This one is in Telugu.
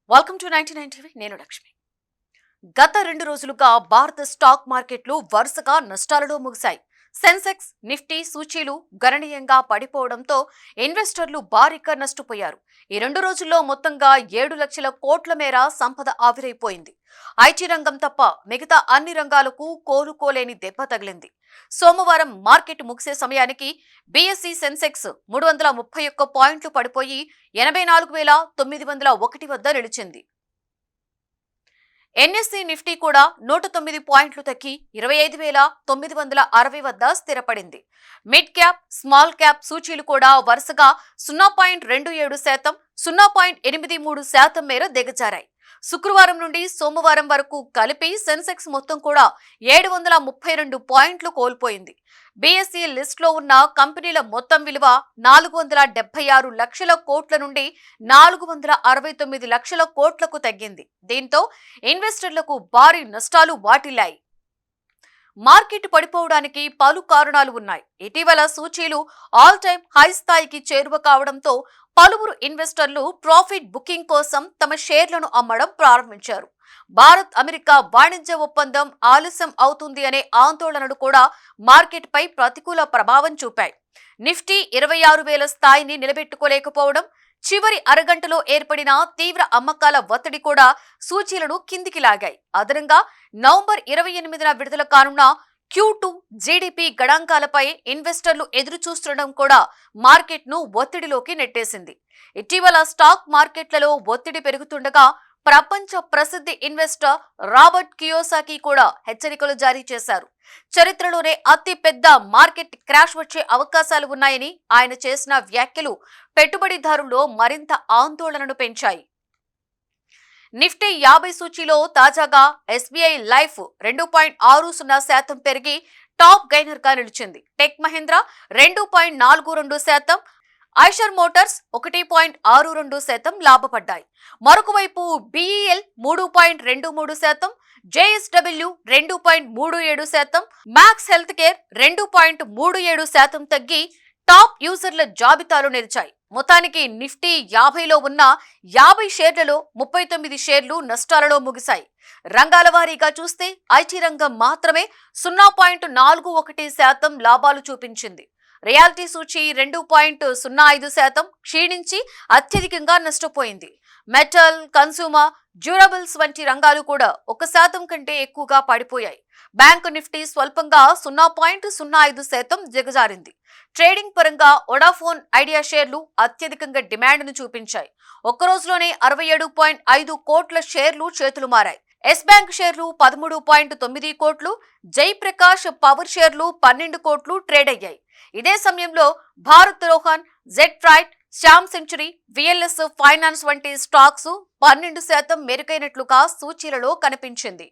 Welcome to 99 TV. నేను లక్ష్మి. గత 2 రోజులుగా భారత స్టాక్ మార్కెట్లు వరుసగా నష్టాలలో ముగిశాయి. సెన్సెక్స్, నిఫ్టీ సూచీలు గణనీయంగా పడిపోవడంతో ఇన్వెస్టర్లు భారీగా నష్టపోయారు. ఈ 2 రోజుల్లో మొత్తంగా 7 లక్షల కోట్ల మేర సంపద ఆవిరైపోయింది. ఐటీ రంగం తప్ప మిగతా అన్ని రంగాలకు కోలుకోలేని దెబ్బ తగిలింది. సోమవారం మార్కెట్ ముగిసే సమయానికి బీఎస్ఈ సెన్సెక్స్ 331 పాయింట్లు పడిపోయి 84,901 వద్ద నిలిచింది. ఎన్ఎస్ఈ నిఫ్టీ కూడా 109 పాయింట్లు తగ్గి 25,960 వద్ద స్థిరపడింది. మిడ్ క్యాప్, స్మాల్ క్యాప్ సూచీలు కూడా వరుసగా 0.27%, 0.83% మేర దిగజారాయి. శుక్రవారం నుండి సోమవారం వరకు కలిపి సెన్సెక్స్ మొత్తం కూడా 732 పాయింట్లు కోల్పోయింది. బీఎస్ఈ లిస్ట్ లో ఉన్న కంపెనీల మొత్తం విలువ 476 లక్షల కోట్ల నుండి 469 లక్షల కోట్లకు తగ్గింది. దీంతో ఇన్వెస్టర్లకు భారీ నష్టాలు వాటిల్లాయి. మార్కెట్ పడిపోవడానికి పలు కారణాలు ఉన్నాయి. ఇటీవల సూచీలు ఆల్ టైమ్ హై స్థాయికి చేరువ కావడంతో పలువురు ఇన్వెస్టర్లు ప్రాఫిట్ బుకింగ్ కోసం తమ షేర్లను అమ్మడం ప్రారంభించారు. భారత్ అమెరికా వాణిజ్య ఒప్పందం ఆలస్యం అవుతుంది అనే ఆందోళనలు కూడా మార్కెట్ పై ప్రతికూల ప్రభావం చూపాయి. నిఫ్టీ 26,000 స్థాయిని నిలబెట్టుకోలేకపోవడం, చివరి అరగంటలో ఏర్పడిన తీవ్ర అమ్మకాల ఒత్తిడి కూడా సూచీలను కిందికి లాగాయి. అదనంగా నవంబర్ 28న విడుదల కానున్న Q2 జీడీపీ గణాంకాలపై ఇన్వెస్టర్లు ఎదురు చూస్తుండడం కూడా మార్కెట్ను ఒత్తిడిలోకి నెట్టేసింది. ఇటీవల స్టాక్ మార్కెట్లలో ఒత్తిడి పెరుగుతుండగా ప్రపంచ ప్రసిద్ధ ఇన్వెస్టర్ రాబర్ట్ కియోసాకి కూడా హెచ్చరికలు జారీ చేశారు. చరిత్రలోనే అతి పెద్ద మార్కెట్ క్రాష్ వచ్చే అవకాశాలు ఉన్నాయని ఆయన చేసిన వ్యాఖ్యలు పెట్టుబడిదారుల్లో మరింత ఆందోళనను పెంచాయి. నిఫ్టీ 50 సూచీలో తాజాగా ఎస్బీఐ లైఫ్ 2.60% పెరిగి టాప్ గైనర్ గా నిలిచింది. Tech Mahindra 2.42%, Eicher Motors 1.62% లాభపడ్డాయి. మరొకవైపు BEL 3.23%, JSW 2.37%, max health care 2.37% తగ్గి టాప్ యూజర్ల జాబితాలో నిలిచాయి. మొత్తానికి నిఫ్టీ 50లో ఉన్న 50 షేర్లలో 39 షేర్లు నష్టాలలో ముగిశాయి. రంగాల వారీగా చూస్తే ఐటీ రంగం మాత్రమే 0.41% లాభాలు చూపించింది. రియాలిటీ సూచీ 2.05% క్షీణించి అత్యధికంగా నష్టపోయింది. మెటల్, కన్స్యూమర్, డ్యూరబుల్స్ వంటి రంగాలు కూడా 1% కంటే ఎక్కువగా పడిపోయాయి. బ్యాంకు నిఫ్టీ స్వల్పంగా 0.05% దిగజారింది. ట్రేడింగ్ పరంగా వొడాఫోన్ ఐడియా షేర్లు అత్యధికంగా డిమాండ్ను చూపించాయి. ఒక్క రోజులోనే 67.5 కోట్ల షేర్లు చేతులు మారాయి. ఎస్ బ్యాంక్ షేర్లు 13.9 కోట్లు, జయప్రకాష్ పవర్ షేర్లు 12 కోట్లు ట్రేడ్ అయ్యాయి. ఇదే సమయంలో Bharat Rohan, Z freight, Shyam century, VLS finance వంటి స్టాక్స్ 12% మెరుగైనట్లుగా సూచీలలో కనిపించింది.